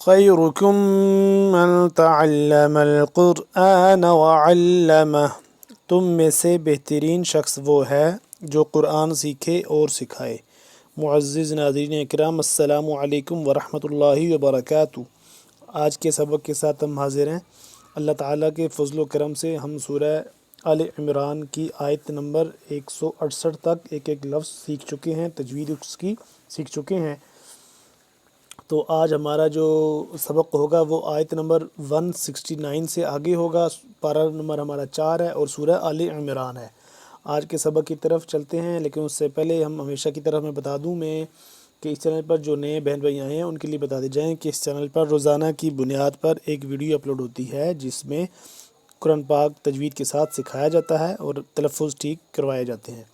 خیرکم من تعلم القرآن وعلمہ، تم میں سے بہترین شخص وہ ہے جو قرآن سیکھے اور سکھائے۔ معزز ناظرین اکرام، السلام علیکم ورحمۃ اللہ وبرکاتہ۔ آج کے سبق کے ساتھ ہم حاضر ہیں۔ اللہ تعالیٰ کے فضل و کرم سے ہم سورہ آل عمران کی آیت نمبر 168 تک ایک ایک لفظ سیکھ چکے ہیں، تجوید اس کی سیکھ چکے ہیں۔ تو آج ہمارا جو سبق ہوگا وہ آیت نمبر 169 سے آگے ہوگا۔ پارہ نمبر ہمارا 4 ہے اور سورہ آل عمران ہے۔ آج کے سبق کی طرف چلتے ہیں، لیکن اس سے پہلے ہم ہمیشہ کی طرف میں بتا دوں کہ اس چینل پر جو نئے بہن بھائی آئے ہیں ان کے لیے بتا دی جائیں کہ اس چینل پر روزانہ کی بنیاد پر ایک ویڈیو اپلوڈ ہوتی ہے جس میں قرآن پاک تجوید کے ساتھ سکھایا جاتا ہے اور تلفظ ٹھیک کروائے جاتے ہیں۔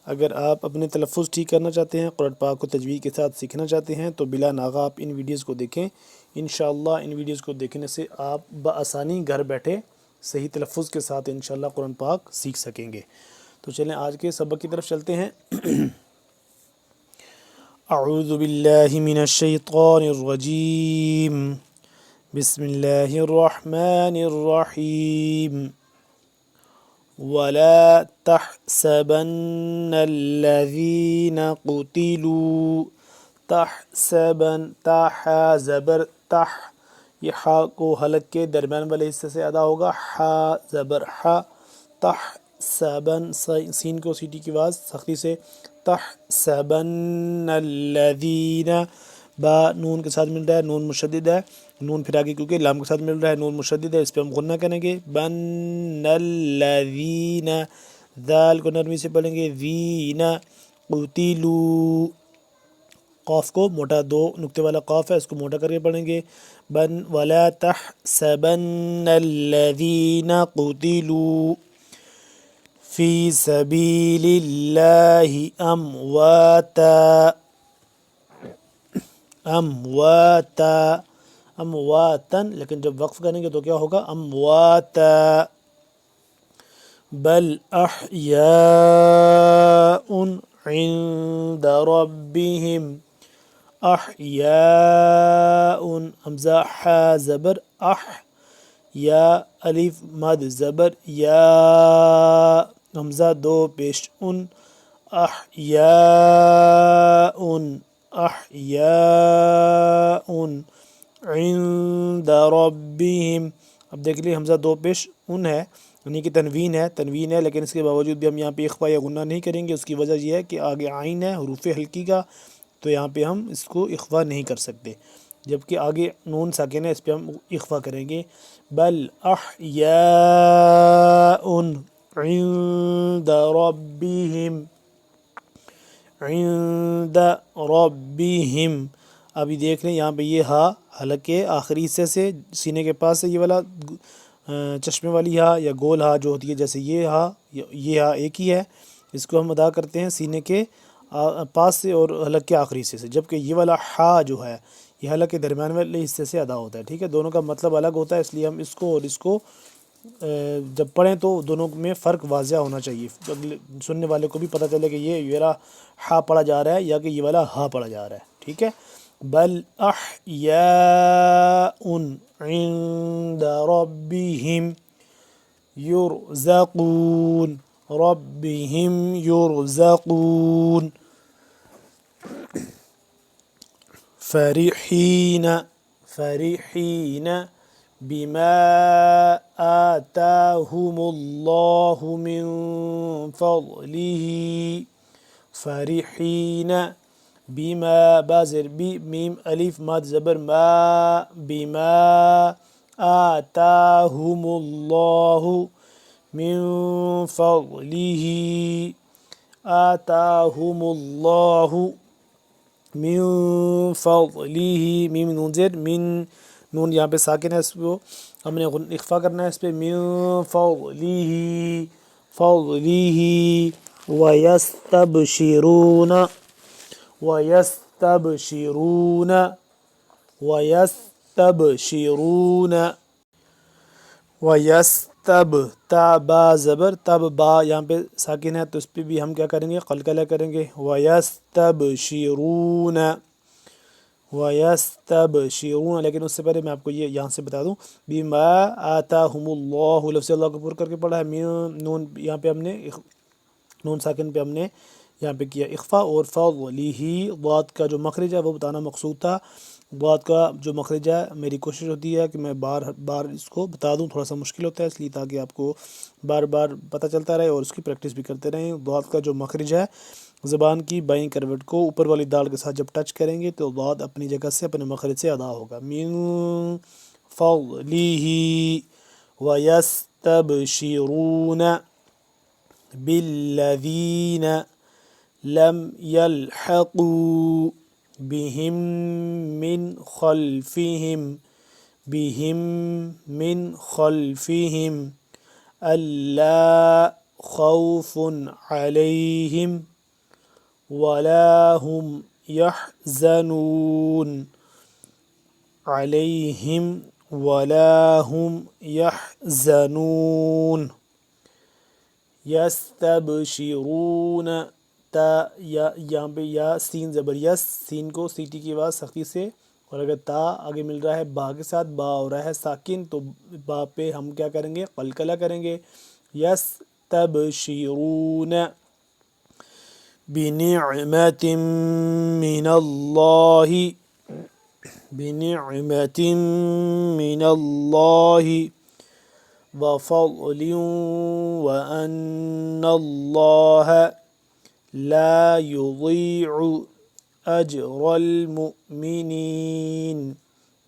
اگر آپ اپنے تلفظ ٹھیک کرنا چاہتے ہیں، قرآن پاک کو تجوید کے ساتھ سیکھنا چاہتے ہیں تو بلا ناغہ آپ ان ویڈیوز کو دیکھیں۔ انشاءاللہ ان ویڈیوز کو دیکھنے سے آپ بآسانی گھر بیٹھے صحیح تلفظ کے ساتھ انشاءاللہ قرآن پاک سیکھ سکیں گے۔ تو چلیں آج کے سبق کی طرف چلتے ہیں۔ اعوذ باللہ من الشیطان الرجیم، بسم اللہ الرحمن الرحیم۔ وَلَا تَحْسَبَنَّ الَّذِينَ قُتِلُوا، تحسبن تاحا زبر تح، یہ حا کو حلق کے درمیان والے حصے سے ادا ہوگا، حا زبر حا، تحسبن سین کو سیٹی کی آواز سختی سے، تحسبن الذین، با نون کے ساتھ مل رہا ہے، نون مشدد ہے، نون پھر آگے کیونکہ لام کے ساتھ مل رہا ہے، نون مشدد ہے، اس پہ ہم غنہ کریں گے، بن الذین، ذال کو نرمی سے پڑھیں گے، ذین قتلوا، قاف کو موٹا، دو نقطے والا قاف ہے، اس کو موٹا کر کے پڑھیں گے، بن ولا تحسبن الذین قتلوا فی سبیل اللہ امواتا، امواتا، امواتا، لیکن جب وقف کریں گے تو کیا ہوگا، امواتا، بل احیاء عند ربهم، احیاء، حمزہ حا زبر اح، یا الف مد زبر یا، حمزہ دو پیش ان، احیاء، احیاء عند ربهم، اب دیکھ لیے حمزہ دو پیش ان ہے، یعنی کہ تنوین ہے، لیکن اس کے باوجود بھی ہم یہاں پہ اخفا یا غنہ نہیں کریں گے۔ اس کی وجہ یہ ہے کہ آگے عین ہے حروف ہلکی کا، تو یہاں پہ ہم اس کو اخفا نہیں کر سکتے، جبکہ آگے نون ساکن ہے، اس پہ ہم اخفا کریں گے۔ بل احیاء عند ربهم، عند ربهم، ابھی دیکھ لیں یہاں پہ یہ ہا حلق کے آخری حصے سے سینے کے پاس سے یہ والا چشمے والی ہا یا گول ہا جو ہوتی ہے، جیسے یہ ہا ایک ہی ہے، اس کو ہم ادا کرتے ہیں سینے کے پاس سے اور حلق کے آخری حصے سے، جبکہ یہ والا ہا جو ہے یہ حلق کے درمیان والے حصے سے ادا ہوتا ہے، ٹھیک ہے، دونوں کا مطلب الگ ہوتا ہے، اس لیے ہم اس کو اور اس کو جب پڑھیں تو دونوں میں فرق واضح ہونا چاہیے، سننے والے کو بھی پتہ چلے کہ یہ والا ہا پڑھا جا رہا ہے یا کہ یہ والا ہا پڑھا جا رہا ہے، ٹھیک ہے۔ بل احیاء عند ربهم یرزقون، ربهم یرزقون، فرحین، فرحین بما آتاهم اللہ من فضله، فرحین بما بازر بی میم الف ماد زبر ما، بما آتاهم اللہ من فضله، آتاهم اللہ من فضله، میم نون زیر، من نون یہاں پہ ساکن ہے، اس کو ہم نے اخفا کرنا ہے اس پہ، من فضله، فضله، وَيَسْتَبْشِرُونَ، وَيَسْتَبْشِرُونَ، وَيَسْتَبْشِرُونَ، وَيَسْتَب، تا با زبر تب، با یہاں پہ ساکن ہے تو اس پہ بھی ہم کیا کریں گے، قلقلہ کریں گے، وَيَسْتَبْشِرُونَ، وَيَسْتَبْشِرُونَ، لیکن اس سے پہلے میں آپ کو یہ یہاں سے بتا دوں، بِمَا آتَاهُمُ اللَّهُ، لفظ اللہ کو پور کر کے پڑھا ہے، نون یہاں پہ ہم نے نون ساکن پہ ہم نے یہاں پہ کیا اخفا، اور فضلہ ضاد کا جو مخرج ہے وہ بتانا مقصود تھا۔ ضاد کا جو مخرج ہے میری کوشش ہوتی ہے کہ میں بار بار اس کو بتا دوں، تھوڑا سا مشکل ہوتا ہے اس لیے تاکہ آپ کو بار بار پتہ چلتا رہے اور اس کی پریکٹس بھی کرتے رہیں۔ ضاد کا جو مخرج ہے زبان کی بائیں کروٹ کو اوپر والی دال کے ساتھ جب ٹچ کریں گے تو ضاد اپنی جگہ سے اپنے مخرج سے ادا ہوگا۔ من فضلہ ویستبشرون بالذین لم يلحقوا بهم من خلفهم ألا خوف عليهم ولا هم يحزنون یستبشرون، تا یہاں پہ یا سین زبر یس، سین کو سیٹی کی آواز سختی سے، اور اگر تا آگے مل رہا ہے با کے ساتھ، با ہو رہا ہے ساکن، تو با پہ ہم کیا کریں گے؟ قلقلہ کریں گے۔ یستبشرون بنعمت من اللہ، بنعمت من اللہ وفضل وأن اللہ لا يضيع أجر المؤمنین۔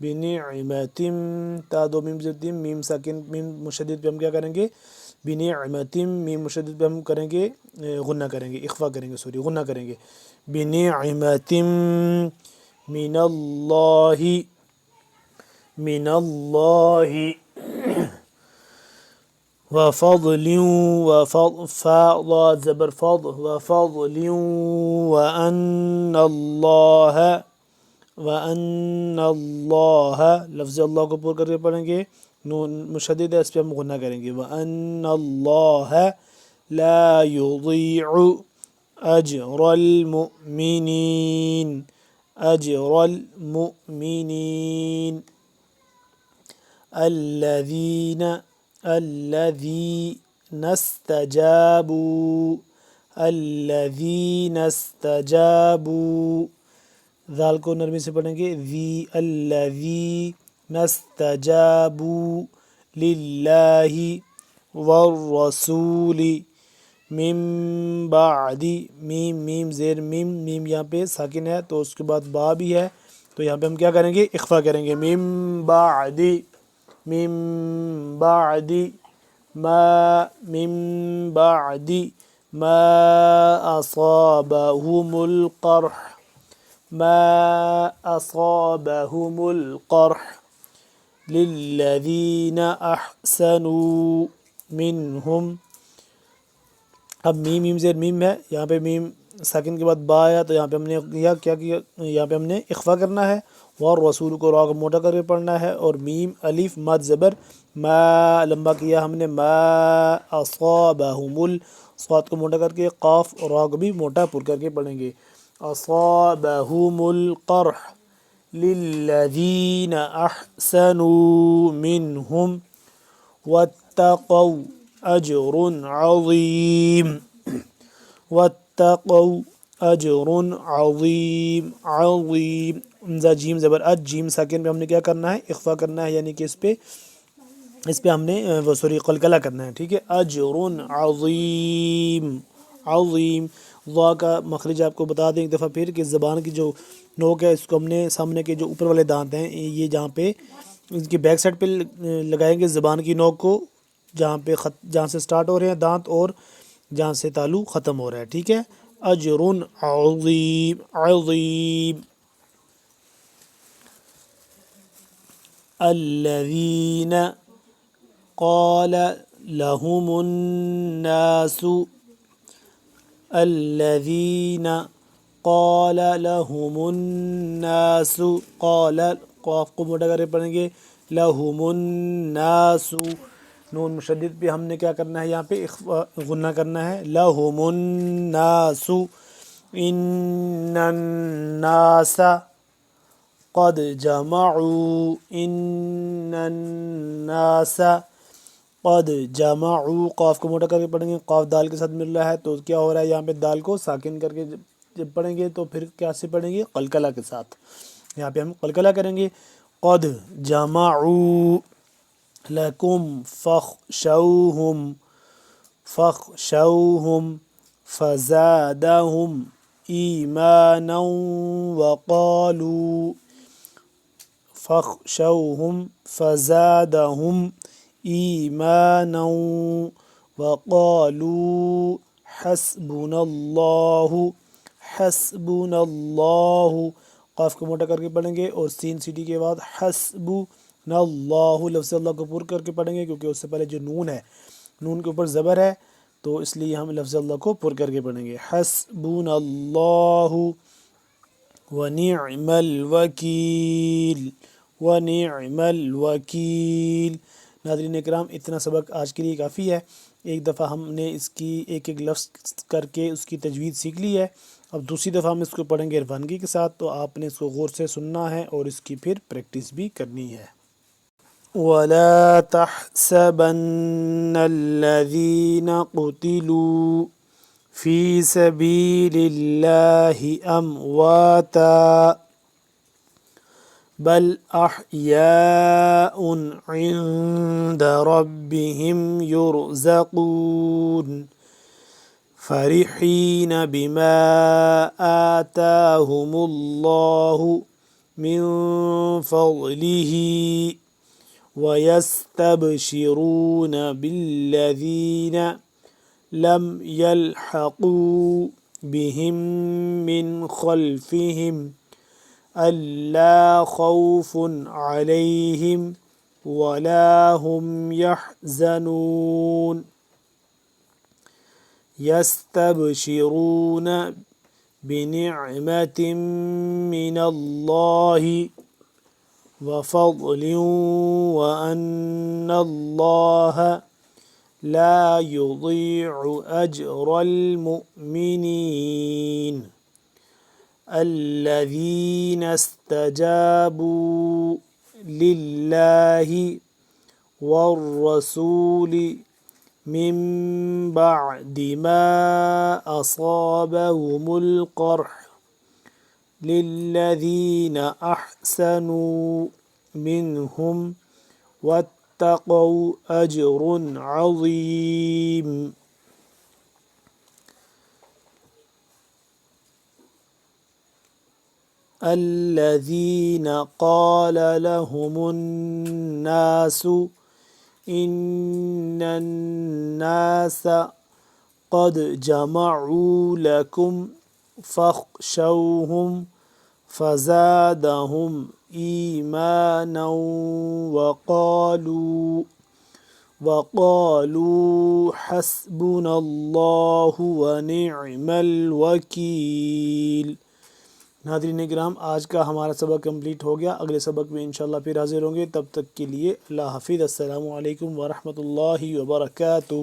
بنعمت، تا دو میم زد میم ساکن میم مشدد پہ ہم کیا کریں گے؟ بنعمت، میم مشدد پہ ہم کریں گے غنہ کریں گے، اخفا کریں گے، غنہ کریں گے۔ بنعمت من اللہ، من اللہ وفضل، فا ضاد زبر فض، وفضل وأن اللہ، لفظ اللہ کو پور کر کے پڑھیں گے، نون مشدد ہے اس پہ ہم غنہ کریں گے۔ وأن اللہ لا يضيع أجر المؤمنین، أجر المؤمنین، الذین استجابوا، ذال کو نرمی سے پڑھیں گے، الذین استجابوا للہ والرسول من بعد، میم زیر میم یہاں پہ ساکن ہے تو اس کے بعد با بھی ہے، تو یہاں پہ ہم کیا کریں گے؟ اخفا کریں گے۔ من بعد ما أصابهم القرح للذین احسنوا منهم، اب میم زیر میم ہے، یہاں پہ میم ساکن کے بعد با آیا تو یہاں پہ ہم نے کیا کیا؟ یہاں پہ ہم نے اخفا کرنا ہے، اور رسول کو را کو موٹا کر کے پڑھنا ہے، اور میم الف مد زبر ما لمبا کیا ہم نے، ما اصابہم صاد کو موٹا کر کے، قاف اور را کو بھی موٹا پر کر کے پڑھیں گے۔ اصابہم القرح للذین احسنوا منہم واتقوا اجر عظیم، واتقوا اجر عظیم، عظیم امزا جیم زبر اج، جیم ساکن پہ ہم نے کیا کرنا ہے؟ اخفا کرنا ہے، یعنی کہ اس پہ ہم نے قلقلہ کرنا ہے، ٹھیک ہے۔ اجر عظیم، عظیم، ضا کا مخرج آپ کو بتا دیں ایک دفعہ پھر کہ زبان کی جو نوک ہے اس کو ہم نے سامنے کے جو اوپر والے دانت ہیں یہ جہاں پہ اس کی بیک سائڈ پہ لگائیں گے زبان کی نوک کو، جہاں سے سٹارٹ ہو رہے ہیں دانت اور جہاں سے تالو ختم ہو رہا ہے، ٹھیک ہے۔ اجر عظیم، عظیم، الذین قال لهم الناس، الذین قال لهم الناس، قال قاف کو موٹا کر کے پڑھیں گے، لهم الناس، نون مشدد پہ ہم نے کیا کرنا ہے؟ یہاں پہ غنہ کرنا ہے، لهم الناس، ان الناس قد جمعوا ان الناس قد جمعوا قاف کو موٹا کر کے پڑھیں گے، قاف دال کے ساتھ مل رہا ہے تو کیا ہو رہا ہے یہاں پہ دال کو ساکن کر کے جب پڑھیں گے تو پھر کیا سے پڑھیں گے؟ قلقلہ کے ساتھ، یہاں پہ ہم قلقلہ کریں گے۔ قد جمعوا لکم فخشوہم فزادہم ایمانا وقالوا فخشوہم فزادہم ایمانا وقالوا حسبنا اللہ قاف کو موٹا کر کے پڑھیں گے اور سین سیٹی کے بعد حسبنا اللہ، لفظ اللہ کو پور کر کے پڑھیں گے کیونکہ اس سے پہلے جو نون ہے، نون کے اوپر زبر ہے تو اس لیے ہم لفظ اللہ کو پر کر کے پڑھیں گے۔ حسبنا اللہ ونعم الوکیل ونعم الوکیل۔ ناظرین اکرام، اتنا سبق آج کے لیے کافی ہے۔ ایک دفعہ ہم نے اس کی ایک ایک لفظ کر کے اس کی تجوید سیکھ لی ہے، اب دوسری دفعہ ہم اس کو پڑھیں گے روانگی کے ساتھ، تو آپ نے اس کو غور سے سننا ہے اور اس کی پھر پریکٹس بھی کرنی ہے۔ وَلَا تَحْسَبَنَّ الَّذِينَ قُتِلُوا فِي سَبِيلِ اللَّهِ أَمْوَاتًا بَلْ أَحْيَاءٌ عِندَ رَبِّهِمْ يُرْزَقُونَ فَرِحِينَ بِمَا آتَاهُمُ اللَّهُ مِنْ فَضْلِهِ وَيَسْتَبْشِرُونَ بِالَّذِينَ لَمْ يَلْحَقُوا بِهِمْ مِنْ خَلْفِهِمْ أَلَّا خَوْفٌ عَلَيْهِمْ وَلَا هُمْ يَحْزَنُونَ يَسْتَبْشِرُونَ بِنِعْمَةٍ مِّنَ اللَّهِ وفضل وأن الله لا يضيع أجر المؤمنين الذين استجابوا لله والرسول من بعد ما أصابهم القرح للذين أحسنوا منهم واتقوا أجر عظيم۔ الذين قال لهم الناس إن الناس قد جمعوا لكم فاخشوهم فزادهم إيمانا وقالوا حسبنا الله ونعم الوکیل۔ ناظرین اکرام، آج کا ہمارا سبق کمپلیٹ ہو گیا، اگلے سبق میں انشاءاللہ پھر حاضر ہوں گے، تب تک کے لیے اللہ حافظ، السلام علیکم ورحمۃ اللہ وبرکاتہ۔